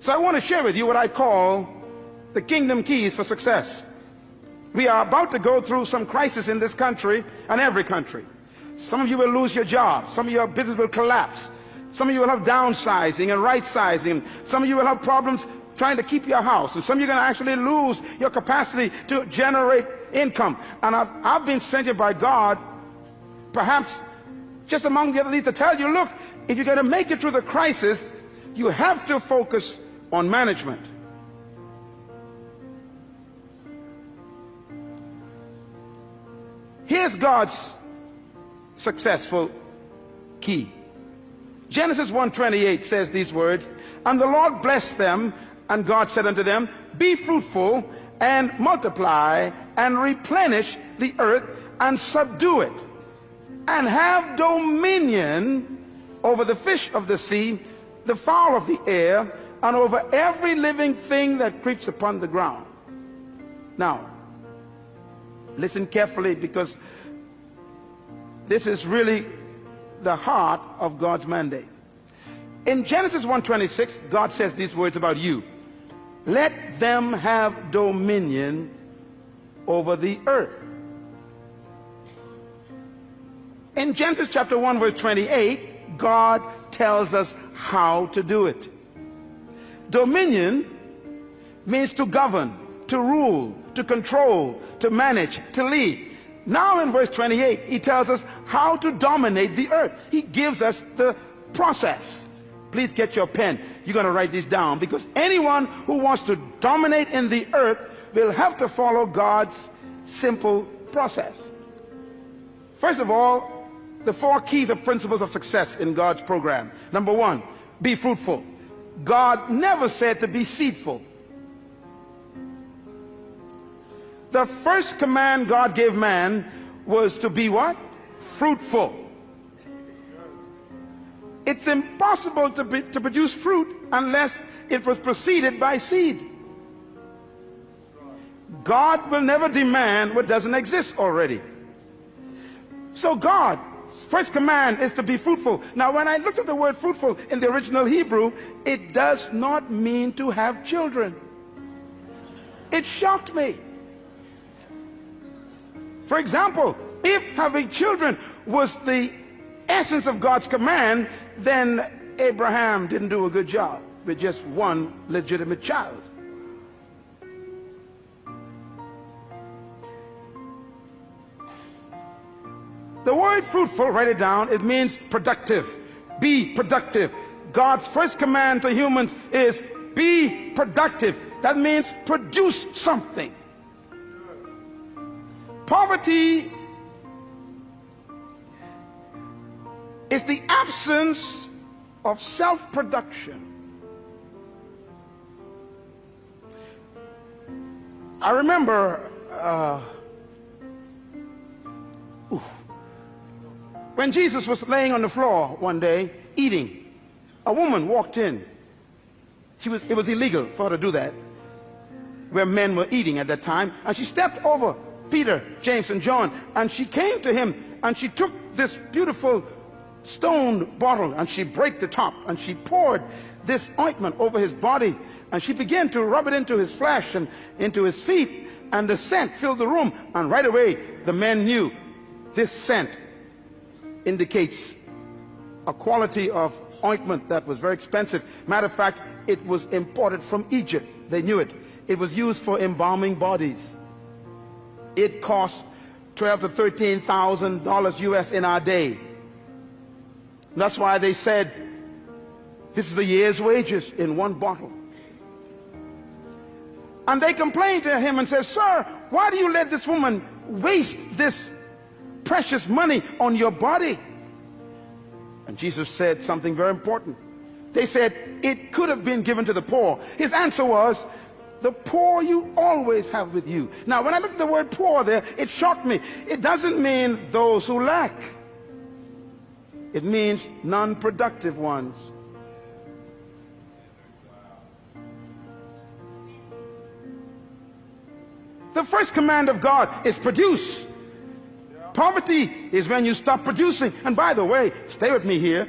So I want to share with you what I call the kingdom keys for success. We are about to go through some crisis in this country and every country. Some of you will lose your job. Some of your business will collapse. Some of you will have downsizing and right sizing. Some of you will have problems trying to keep your house. And some of you are going to actually lose your capacity to generate income. And I've been sent here by God, perhaps just among the other leaders, to tell you, look, if you're going to make it through the crisis, you have to focus on management. Here's God's successful key. Genesis 1:28 says these words, and the Lord blessed them, and God said unto them, be fruitful and multiply and replenish the earth and subdue it, and have dominion over the fish of the sea, the fowl of the air, and over every living thing that creeps upon the ground. Now, listen carefully, because this is really the heart of God's mandate. In Genesis 1:26, God says these words about you. Let them have dominion over the earth. In Genesis chapter 1 verse 28, God tells us how to do it. Dominion means to govern, to rule, to control, to manage, to lead. Now in verse 28, he tells us how to dominate the earth. He gives us the process. Please get your pen. You're going to write this down, because anyone who wants to dominate in the earth will have to follow God's simple process. First of all, the 4 keys of principles of success in God's program. Number 1, be fruitful. God never said to be seedful. The first command God gave man was to be what? Fruitful. It's impossible to produce fruit unless it was preceded by seed. God will never demand what doesn't exist already. So God's first command is to be fruitful. Now, when I looked at the word fruitful in the original Hebrew, it does not mean to have children. It shocked me. For example, if having children was the essence of God's command, then Abraham didn't do a good job with just one legitimate child. The word fruitful, write it down, it means productive. Be productive. God's first command to humans is be productive. That means produce something. Poverty is the absence of self-production. I remember when Jesus was laying on the floor one day eating, a woman walked in. It was illegal for her to do that where men were eating at that time, and she stepped over Peter, James, and John, and she came to him, and she took this beautiful stone bottle, and she broke the top, and she poured this ointment over his body, and she began to rub it into his flesh and into his feet, and the scent filled the room. And right away the men knew this scent indicates a quality of ointment that was very expensive. Matter of fact, it was imported from Egypt. They knew it. It was used for embalming bodies. It cost $12,000 to $13,000 US in our day. That's why they said this is a year's wages in one bottle. And they complained to him and said, sir, why do you let this woman waste this precious money on your body? And Jesus said something very important. They said it could have been given to the poor. His answer was, the poor you always have with you. Now, when I looked at the word poor there, it shocked me. It doesn't mean those who lack. It means non-productive ones. The first command of God is produce. Poverty is when you stop producing. And by the way, stay with me here.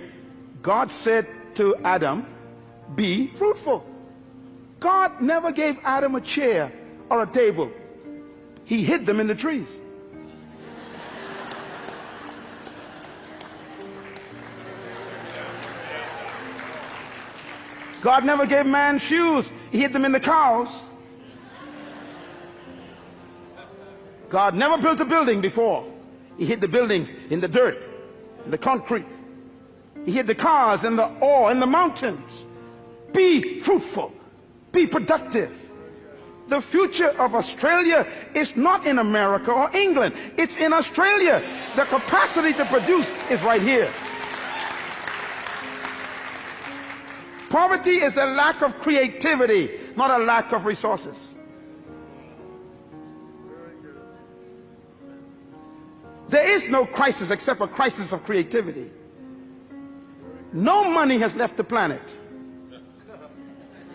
God said to Adam, be fruitful. God never gave Adam a chair or a table. He hid them in the trees. God never gave man shoes. He hid them in the cows. God never built a building before. He hid the buildings in the dirt, in the concrete. He hid the cars in the ore, in the mountains. Be fruitful. Be productive. The future of Australia is not in America or England. It's in Australia. The capacity to produce is right here. Poverty is a lack of creativity, not a lack of resources. There is no crisis except a crisis of creativity. No money has left the planet.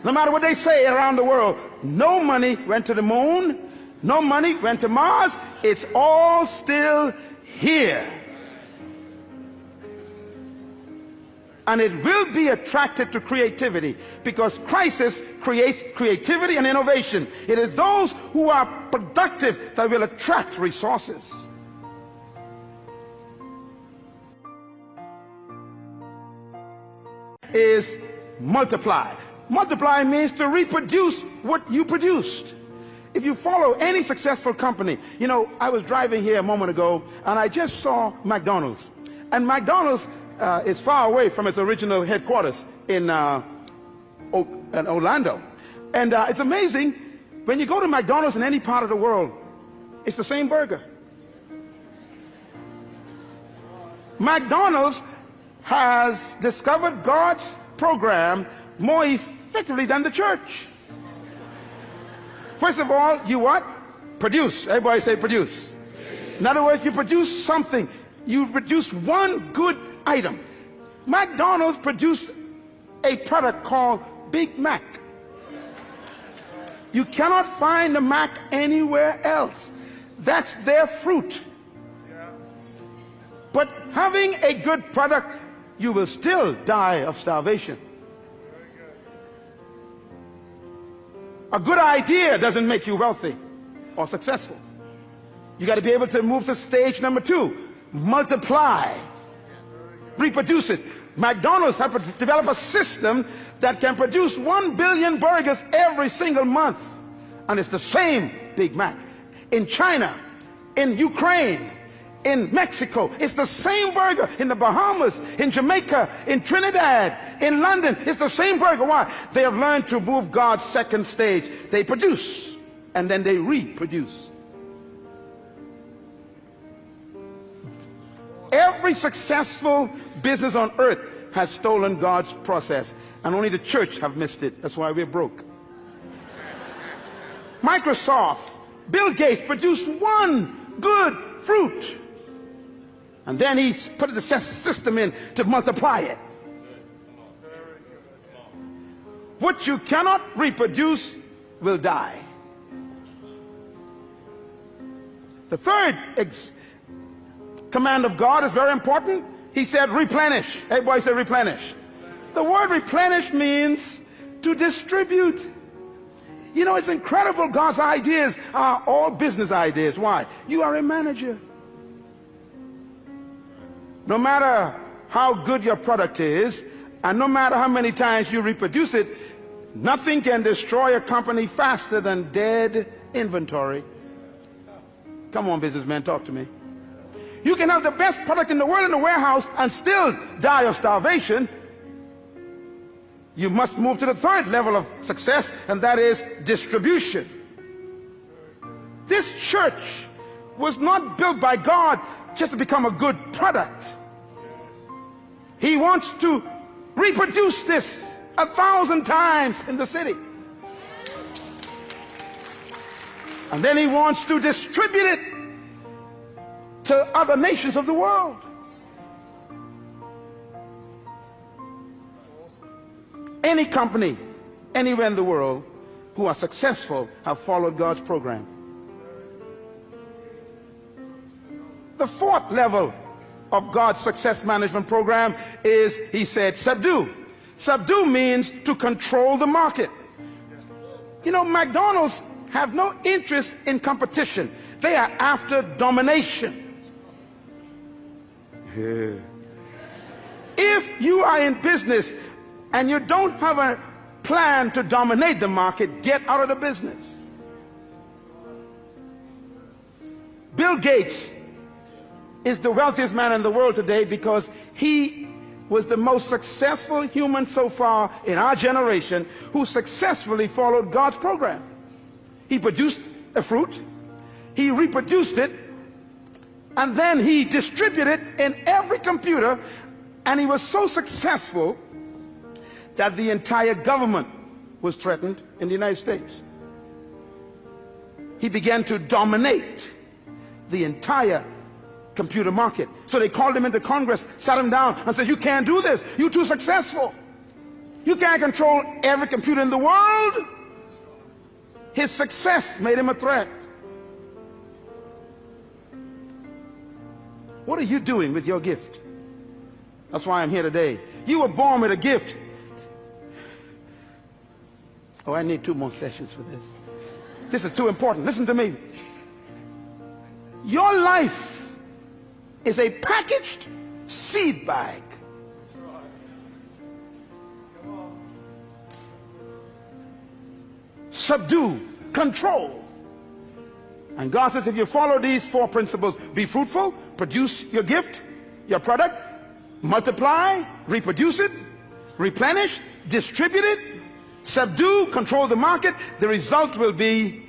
No matter what they say around the world, no money went to the moon, no money went to Mars. It's all still here. And it will be attracted to creativity, because crisis creates creativity and innovation. It is those who are productive that will attract resources. Is multiply. Multiply means to reproduce what you produced. If you follow any successful company, you know, I was driving here a moment ago and I just saw McDonald's. And McDonald's is far away from its original headquarters in Orlando. And it's amazing, when you go to McDonald's in any part of the world, it's the same burger. McDonald's has discovered God's program more effectively than the church. First of all, you what? Produce. Everybody say produce. In other words, you produce something. You produce one good item. McDonald's produced a product called Big Mac. You cannot find the Mac anywhere else. That's their fruit. But having a good product, you will still die of starvation. A good idea doesn't make you wealthy or successful. You got to be able to move to stage number 2. Multiply. Reproduce it. McDonald's have to develop a system that can produce 1 billion burgers every single month. And it's the same Big Mac. In China, in Ukraine, in Mexico, it's the same burger. In the Bahamas, in Jamaica, in Trinidad, in London, it's the same burger. Why? They have learned to move God's second stage. They produce and then they reproduce. Every successful business on earth has stolen God's process, and only the church have missed it. That's why we're broke. Microsoft, Bill Gates produced one good fruit, and then he put the system in to multiply it. What you cannot reproduce will die. The third command of God is very important. He said replenish. Everybody say replenish. The word replenish means to distribute. You know, it's incredible. God's ideas are all business ideas. Why? You are a manager. No matter how good your product is, and no matter how many times you reproduce it, nothing can destroy a company faster than dead inventory. Come on, businessmen, talk to me. You can have the best product in the world in the warehouse and still die of starvation. You must move to the third level of success, and that is distribution. This church was not built by God just to become a good product. He wants to reproduce this 1,000 times in the city. And then he wants to distribute it to other nations of the world. Any company, anywhere in the world, who are successful have followed God's program. The fourth level of God's success management program is, he said, subdue. Subdue means to control the market. You know, McDonald's have no interest in competition. They are after domination. Yeah. If you are in business and you don't have a plan to dominate the market, get out of the business. Bill Gates is the wealthiest man in the world today because he was the most successful human so far in our generation who successfully followed God's program. He produced a fruit, he reproduced it, and then he distributed it in every computer, and he was so successful that the entire government was threatened in the United States. He began to dominate the entire computer market. So they called him into Congress, sat him down, and said, "You can't do this. You're too successful. You can't control every computer in the world." His success made him a threat. What are you doing with your gift? That's why I'm here today. You were born with a gift. Oh, I need 2 more sessions for this. This is too important. Listen to me. Your life is a packaged seed bag. Subdue, control. And God says if you follow these 4 principles, be fruitful, produce your gift, your product, multiply, reproduce it, replenish, distribute it, subdue, control the market, the result will be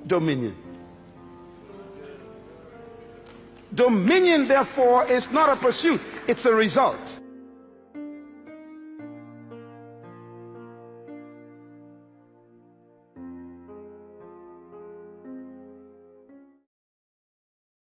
dominion. Dominion, therefore, is not a pursuit, it's a result.